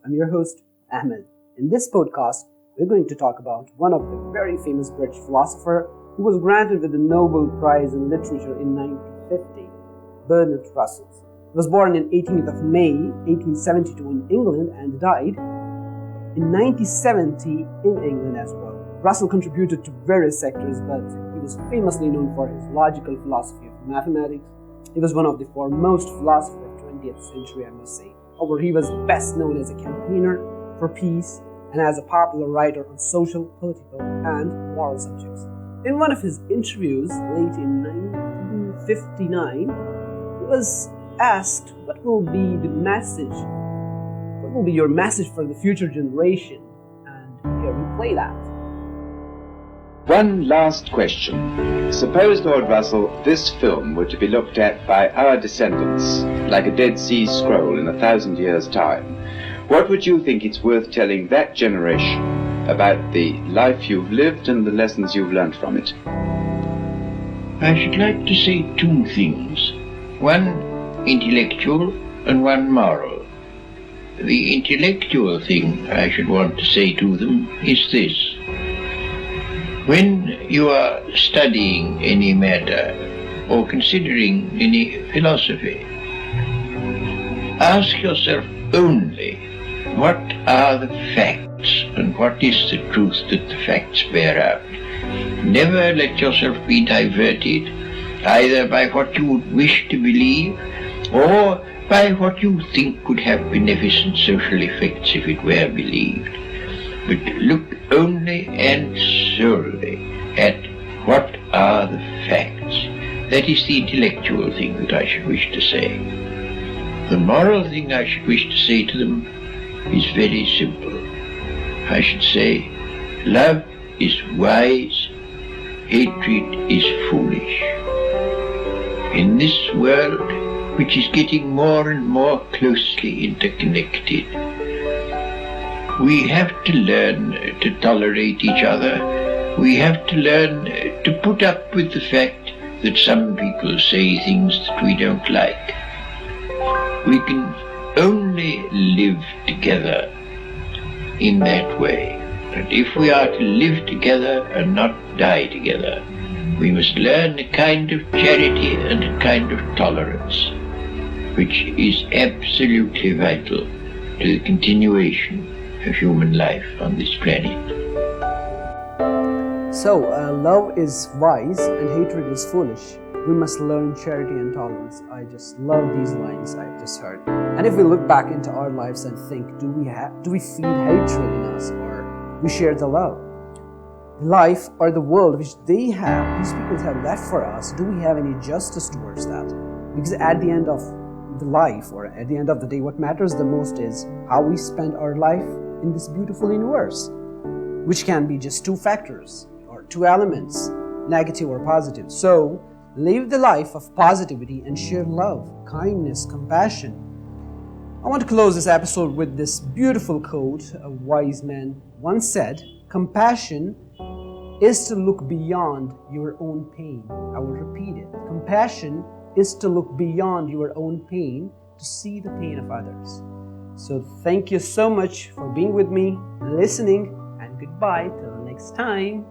I'm your host, Ahmed. In this podcast, we're going to talk about one of the very famous British philosopher who was granted with the Nobel Prize in Literature in 1950, Bertrand Russell. He was born on 18th of May 1872 in England and died in 1970 in England as well. Russell contributed to various sectors, but he was famously known for his logical philosophy of mathematics. He was one of the foremost philosophers of the 20th century, I must say. However, he was best known as a campaigner for peace and as a popular writer on social, political, and moral subjects. In one of his interviews late in 1959, he was asked, what will be your message for the future generation? And here we play that. One last question. Suppose, Lord Russell, this film were to be looked at by our descendants, like a Dead Sea Scroll in 1,000 years' time. What would you think it's worth telling that generation about the life you've lived and the lessons you've learned from it? I should like to say two things. One intellectual and one moral. The intellectual thing I should want to say to them is this. When you are studying any matter or considering any philosophy, ask yourself only what are the facts and what is the truth that the facts bear out. Never let yourself be diverted either by what you would wish to believe or by what you think could have beneficent social effects if it were believed. But look only and solely at what are the facts. That is the intellectual thing that I should wish to say. The moral thing I should wish to say to them is very simple. I should say, love is wise, hatred is foolish. In this world, which is getting more and more closely interconnected, we have to learn to tolerate each other. We have to learn to put up with the fact that some people say things that we don't like. We can only live together in that way. And if we are to live together and not die together, we must learn a kind of charity and a kind of tolerance, which is absolutely vital to the continuation of human life on this planet. So, love is wise and hatred is foolish. We must learn charity and tolerance. I just love these lines I just heard. And if we look back into our lives and think, do we feed hatred in us or we share the love? Life or the world which these people have left for us, do we have any justice towards that? Because at the end of the life or at the end of the day, what matters the most is how we spend our life in this beautiful universe, which can be just two factors or two elements, negative or positive. So live the life of positivity and share love, kindness, compassion. I want to close this episode with this beautiful quote a wise man once said, compassion is to look beyond your own pain. I will repeat it. Compassion is to look beyond your own pain to see the pain of others. So thank you so much for being with me, listening, and goodbye till next time.